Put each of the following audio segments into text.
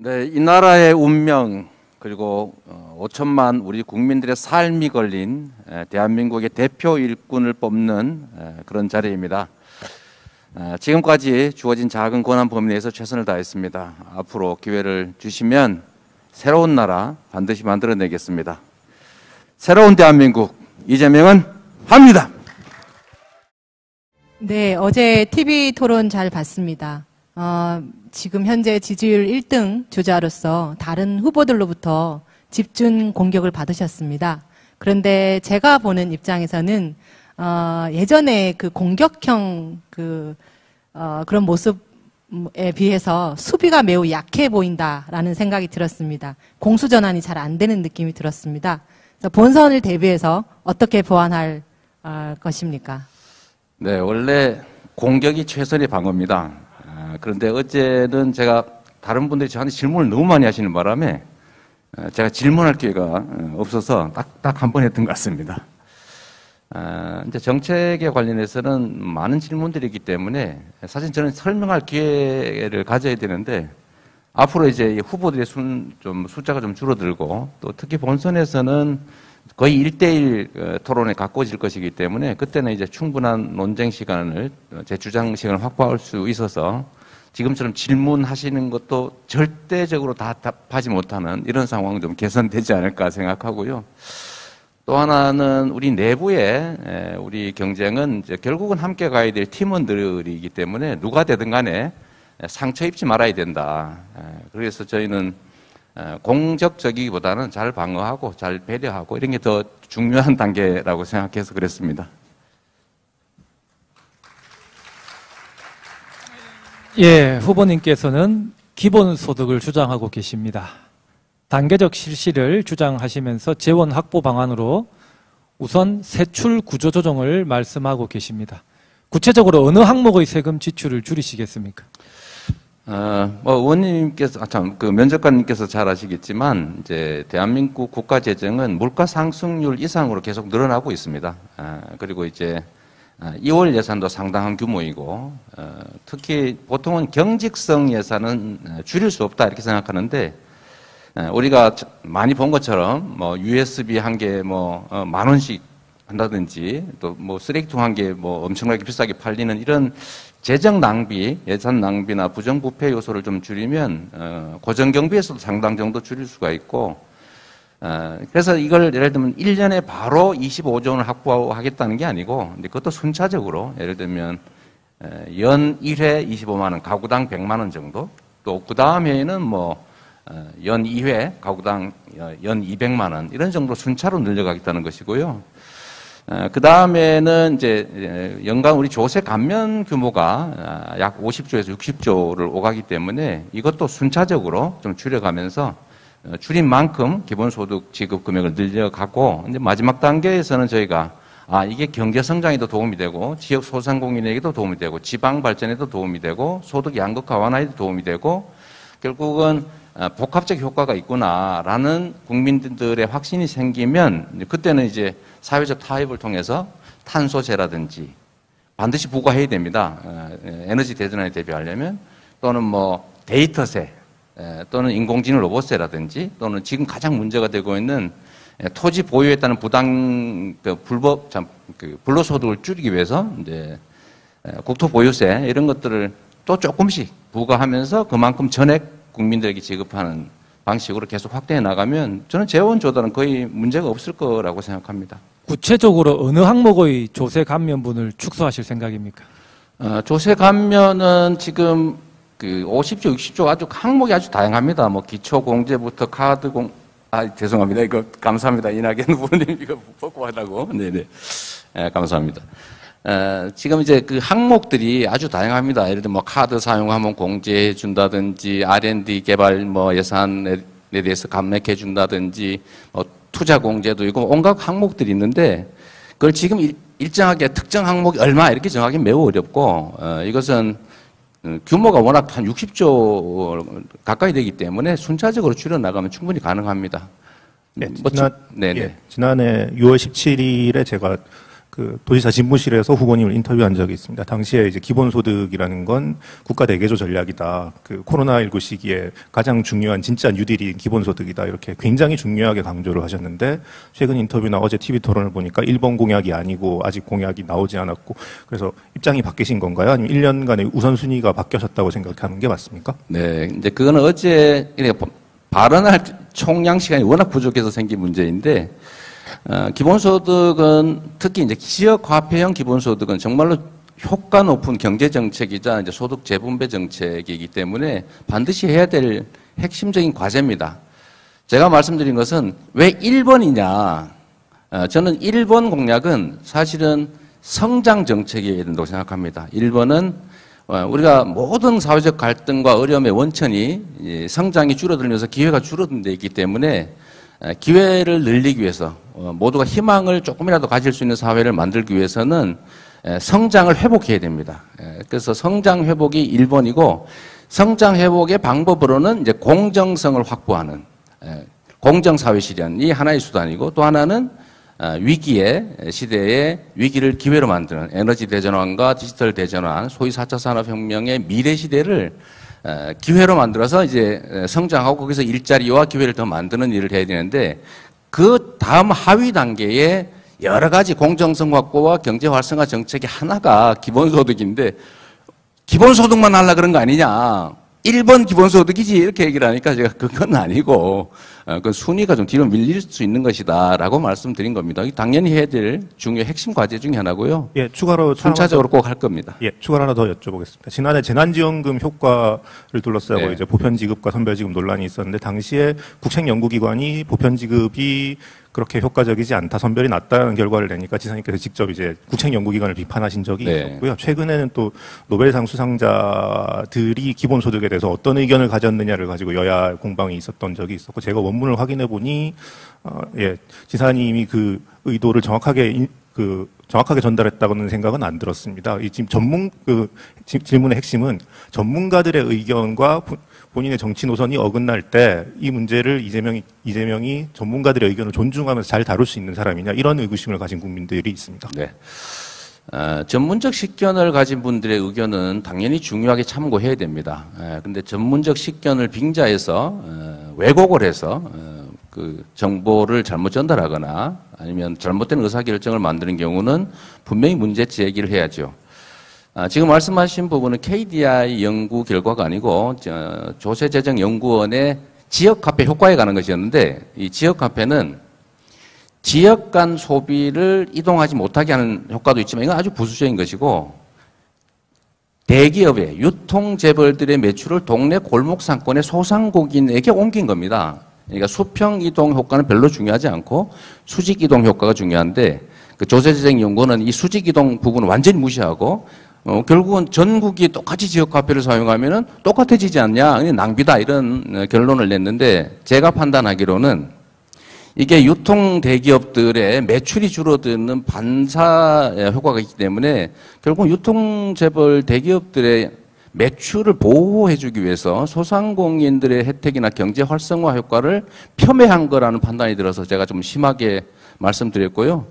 네, 이 나라의 운명 그리고 5천만 우리 국민들의 삶이 걸린 대한민국의 대표 일꾼을 뽑는 그런 자리입니다. 지금까지 주어진 작은 권한 범위 내에서 최선을 다했습니다. 앞으로 기회를 주시면 새로운 나라 반드시 만들어내겠습니다. 새로운 대한민국 이재명은 합니다. 네, 어제 TV 토론 잘 봤습니다. 지금 현재 지지율 1등 주자로서 다른 후보들로부터 집중 공격을 받으셨습니다. 그런데 제가 보는 입장에서는 예전에 그 공격형 그런 모습에 비해서 수비가 매우 약해 보인다라는 생각이 들었습니다. 공수전환이 잘 안 되는 느낌이 들었습니다. 그래서 본선을 대비해서 어떻게 보완할 것입니까? 네, 원래 공격이 최선의 방어입니다. 그런데 어제는 제가 다른 분들이 저한테 질문을 너무 많이 하시는 바람에 제가 질문할 기회가 없어서 딱 한 번 했던 것 같습니다. 이제 정책에 관련해서는 많은 질문들이 있기 때문에 사실 저는 설명할 기회를 가져야 되는데 앞으로 이제 후보들의 숫자가 좀 줄어들고 또 특히 본선에서는 거의 1대1 토론에 가까워질 것이기 때문에 그때는 이제 충분한 논쟁 시간을, 제 주장 시간을 확보할 수 있어서 지금처럼 질문하시는 것도 절대적으로 다 답하지 못하는 이런 상황은 좀 개선되지 않을까 생각하고요. 또 하나는 우리 내부에 우리 경쟁은 이제 결국은 함께 가야 될 팀원들이기 때문에 누가 되든 간에 상처 입지 말아야 된다. 그래서 저희는 공적적이기보다는 잘 방어하고 잘 배려하고 이런 게 더 중요한 단계라고 생각해서 그랬습니다. 예, 후보님께서는 기본소득을 주장하고 계십니다. 단계적 실시를 주장하시면서 재원 확보 방안으로 우선 세출 구조 조정을 말씀하고 계십니다. 구체적으로 어느 항목의 세금 지출을 줄이시겠습니까? 의원님께서, 면접관님께서 잘 아시겠지만, 이제, 대한민국 국가 재정은 물가 상승률 이상으로 계속 늘어나고 있습니다. 그리고 이제, 2월 예산도 상당한 규모이고, 특히 보통은 경직성 예산은 줄일 수 없다 이렇게 생각하는데, 우리가 많이 본 것처럼, USB 한 개, 10,000원씩 한다든지, 또 쓰레기통 한 개, 엄청나게 비싸게 팔리는 이런 재정 낭비, 예산 낭비나 부정부패 요소를 좀 줄이면 고정경비에서도 상당 정도 줄일 수가 있고 그래서 이걸 예를 들면 1년에 바로 25조 원을 확보하겠다는 게 아니고 그것도 순차적으로 예를 들면 연 1회 25만 원, 가구당 100만 원 정도 또 그 다음 해에는 연 2회, 가구당 연 200만 원 이런 정도 순차로 늘려가겠다는 것이고요. 그 다음에는 이제 연간 우리 조세 감면 규모가 약 50조에서 60조를 오가기 때문에 이것도 순차적으로 좀 줄여가면서 줄인 만큼 기본소득 지급 금액을 늘려가고 이제 마지막 단계에서는 저희가 이게 경제 성장에도 도움이 되고 지역 소상공인에게도 도움이 되고 지방 발전에도 도움이 되고 소득 양극화 완화에도 도움이 되고 결국은 복합적 효과가 있구나라는 국민들의 확신이 생기면 그때는 이제 사회적 타협을 통해서 탄소세라든지 반드시 부과해야 됩니다. 에너지 대전환에 대비하려면 또는 데이터세 또는 인공지능 로봇세라든지 또는 지금 가장 문제가 되고 있는 토지 보유에 따른 불로소득을 줄이기 위해서 이제 국토 보유세 이런 것들을 또 조금씩 부과하면서 그만큼 전액 국민들에게 지급하는 방식으로 계속 확대해 나가면 저는 재원 조달은 거의 문제가 없을 거라고 생각합니다. 구체적으로 어느 항목의 조세 감면분을 축소하실 생각입니까? 조세 감면은 지금 50조, 60조 항목이 아주 다양합니다. 기초공제부터 죄송합니다. 이거 감사합니다. 이낙연 후보님 이거 뽑고 하라고. 네네. 감사합니다. 지금 이제 그 항목들이 아주 다양합니다. 예를 들면 카드 사용하면 공제해 준다든지 R&D 개발 예산에 대해서 감액해 준다든지 투자 공제도 있고 온갖 항목들이 있는데 그걸 지금 일정하게 특정 항목이 얼마 이렇게 정하기 매우 어렵고 이것은 규모가 워낙 한 60조 가까이 되기 때문에 순차적으로 줄여 나가면 충분히 가능합니다. 네, 지난해 6월 17일에 제가 그 도지사 집무실에서 후보님을 인터뷰한 적이 있습니다. 당시에 이제 기본소득이라는 건 국가 대개조 전략이다. 그 코로나19 시기에 가장 중요한 진짜 뉴딜이 기본소득이다. 이렇게 굉장히 중요하게 강조를 하셨는데 최근 인터뷰나 어제 TV 토론을 보니까 1번 공약이 아니고 아직 공약이 나오지 않았고 그래서 입장이 바뀌신 건가요? 아니면 1년간의 우선순위가 바뀌셨다고 생각하는 게 맞습니까? 네, 이제 그거는 어제 발언할 총량 시간이 워낙 부족해서 생긴 문제인데 기본소득은 특히 이제 지역 화폐형 기본소득은 정말로 효과 높은 경제 정책이자 이제 소득 재분배 정책이기 때문에 반드시 해야 될 핵심적인 과제입니다. 제가 말씀드린 것은 왜 1번이냐? 저는 1번 공약은 사실은 성장 정책이어야 된다고 생각합니다. 1번은 우리가 모든 사회적 갈등과 어려움의 원천이 성장이 줄어들면서 기회가 줄어든 데 있기 때문에 기회를 늘리기 위해서 모두가 희망을 조금이라도 가질 수 있는 사회를 만들기 위해서는 성장을 회복해야 됩니다. 그래서 성장 회복이 1번이고 성장 회복의 방법으로는 이제 공정성을 확보하는 공정사회 실현이 하나의 수단이고 또 하나는 위기의 시대에 위기를 기회로 만드는 에너지 대전환과 디지털 대전환, 소위 4차 산업혁명의 미래 시대를 기회로 만들어서 이제 성장하고 거기서 일자리와 기회를 더 만드는 일을 해야 되는데 그 다음 하위 단계에 여러 가지 공정성 확보와 경제 활성화 정책의 하나가 기본소득인데 기본소득만 하려고 그런 거 아니냐. 1번 기본소득이지 이렇게 얘기를 하니까 제가 그건 아니고 그 순위가 좀 뒤로 밀릴 수 있는 것이다 라고 말씀드린 겁니다. 당연히 해야 될 중요 핵심 과제 중에 하나고요. 예, 추가로 순차적으로 꼭 할 겁니다. 예, 추가로 하나 더 여쭤보겠습니다. 지난해 재난지원금 효과를 둘러싸고 네. 이제 보편지급과 선별지급 논란이 있었는데 당시에 국책연구기관이 보편지급이 그렇게 효과적이지 않다, 선별이 낮다는 결과를 내니까 지사님께서 직접 이제 국책연구기관을 비판하신 적이 네. 있었고요. 최근에는 또 노벨상 수상자들이 기본소득에 대해서 어떤 의견을 가졌느냐를 가지고 여야 공방이 있었던 적이 있었고 제가 원문을 확인해 보니 예, 지사님이 그 의도를 정확하게 전달했다고는 생각은 안 들었습니다. 이 지금 질문의 핵심은 전문가들의 의견과 본인의 정치 노선이 어긋날 때 이 문제를 이재명이 전문가들의 의견을 존중하면서 잘 다룰 수 있는 사람이냐 이런 의구심을 가진 국민들이 있습니다. 네. 전문적 식견을 가진 분들의 의견은 당연히 중요하게 참고해야 됩니다. 근데 전문적 식견을 빙자해서 왜곡을 해서 그 정보를 잘못 전달하거나 아니면 잘못된 의사결정을 만드는 경우는 분명히 문제 제기를 해야죠. 지금 말씀하신 부분은 KDI 연구 결과가 아니고 조세재정연구원의 지역화폐 효과에 관한 것이었는데 이 지역화폐는 지역 간 소비를 이동하지 못하게 하는 효과도 있지만 이건 아주 부수적인 것이고 대기업의 유통재벌들의 매출을 동네 골목 상권의 소상공인에게 옮긴 겁니다. 그러니까 수평 이동 효과는 별로 중요하지 않고 수직 이동 효과가 중요한데 그 조세재정연구원은 이 수직 이동 부분을 완전히 무시하고 결국은 전국이 똑같이 지역화폐를 사용하면은 똑같아지지 않냐, 낭비다 이런 결론을 냈는데 제가 판단하기로는 이게 유통 대기업들의 매출이 줄어드는 반사 효과가 있기 때문에 결국 유통 재벌 대기업들의 매출을 보호해주기 위해서 소상공인들의 혜택이나 경제 활성화 효과를 폄훼한 거라는 판단이 들어서 제가 좀 심하게 말씀드렸고요.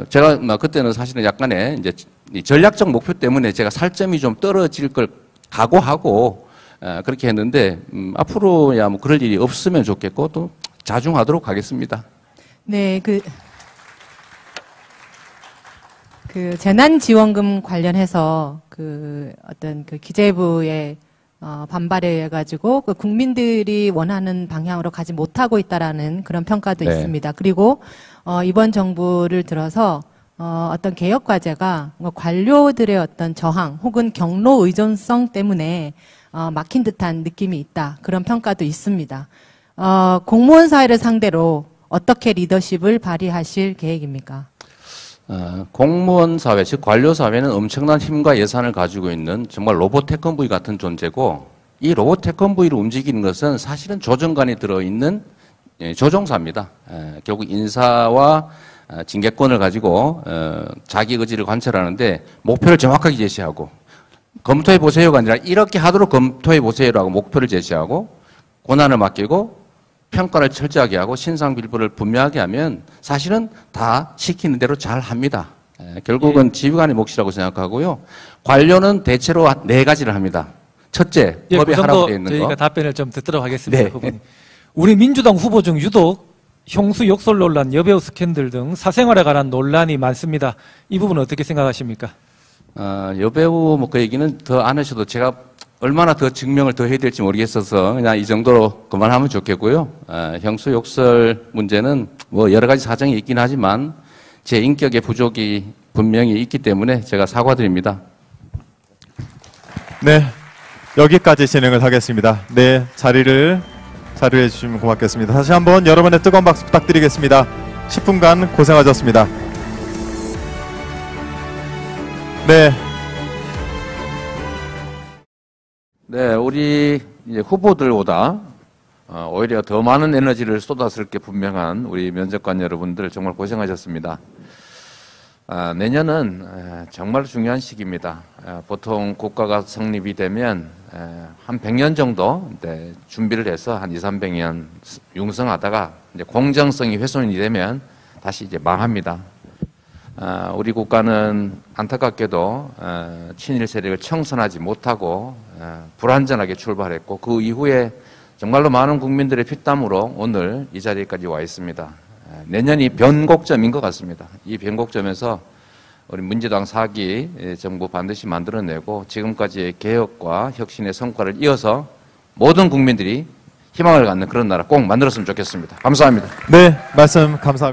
제가 그때는 사실은 약간의 이제 전략적 목표 때문에 제가 살점이 좀 떨어질 걸 각오하고 그렇게 했는데 앞으로야 뭐 그럴 일이 없으면 좋겠고 또 자중하도록 하겠습니다. 네, 그 재난지원금 관련해서 어떤 기재부의 반발에 의해 가지고 국민들이 원하는 방향으로 가지 못하고 있다라는 그런 평가도 네. 있습니다. 그리고 이번 정부를 들어서 어떤 개혁 과제가 관료들의 어떤 저항 혹은 경로 의존성 때문에 막힌 듯한 느낌이 있다. 그런 평가도 있습니다. 공무원 사회를 상대로 어떻게 리더십을 발휘하실 계획입니까? 공무원 사회, 즉 관료 사회는 엄청난 힘과 예산을 가지고 있는 정말 로봇 태권브이 같은 존재고 이 로봇 태권브이를 움직이는 것은 사실은 조정관이 들어있는 조종사입니다. 결국 인사와 징계권을 가지고 자기 의지를 관철하는데 목표를 정확하게 제시하고 검토해 보세요가 아니라 이렇게 하도록 검토해 보세요라고 목표를 제시하고 권한을 맡기고 평가를 철저하게 하고 신상빌보를 분명하게 하면 사실은 다 시키는 대로 잘 합니다. 결국은 지휘관의 몫이라고 생각하고요. 관료는 대체로 4가지를 합니다. 첫째, 예, 법에 그 하라고 정도 되어 있는 저희가 거. 답변을 좀 듣도록 하겠습니다. 네. 후보님. 우리 민주당 후보 중 유독 형수 욕설 논란, 여배우 스캔들 등 사생활에 관한 논란이 많습니다. 이 부분은 어떻게 생각하십니까? 여배우 뭐 그 얘기는 더 안 하셔도 제가 얼마나 더 증명을 더 해야 될지 모르겠어서 그냥 이 정도로 그만하면 좋겠고요. 형수 욕설 문제는 뭐 여러 가지 사정이 있긴 하지만 제 인격의 부족이 분명히 있기 때문에 제가 사과드립니다. 네, 여기까지 진행을 하겠습니다. 네, 자리를 자료해 주시면 고맙겠습니다. 다시 한번 여러분의 뜨거운 박수 부탁드리겠습니다. 10분간 고생하셨습니다. 네. 네, 우리 이제 후보들보다 오히려 더 많은 에너지를 쏟았을 게 분명한 우리 면접관 여러분들 정말 고생하셨습니다. 내년은 정말 중요한 시기입니다. 보통 국가가 성립이 되면 한 100년 정도 준비를 해서 한 200~300년 융성하다가 이제 공정성이 훼손이 되면 다시 이제 망합니다. 우리 국가는 안타깝게도 친일 세력을 청산하지 못하고 불완전하게 출발했고 그 이후에 정말로 많은 국민들의 피땀으로 오늘 이 자리까지 와 있습니다. 내년이 변곡점인 것 같습니다. 이 변곡점에서 우리 민주당 4기 정부 반드시 만들어내고 지금까지의 개혁과 혁신의 성과를 이어서 모든 국민들이 희망을 갖는 그런 나라 꼭 만들었으면 좋겠습니다. 감사합니다. 네, 말씀 감사합니다.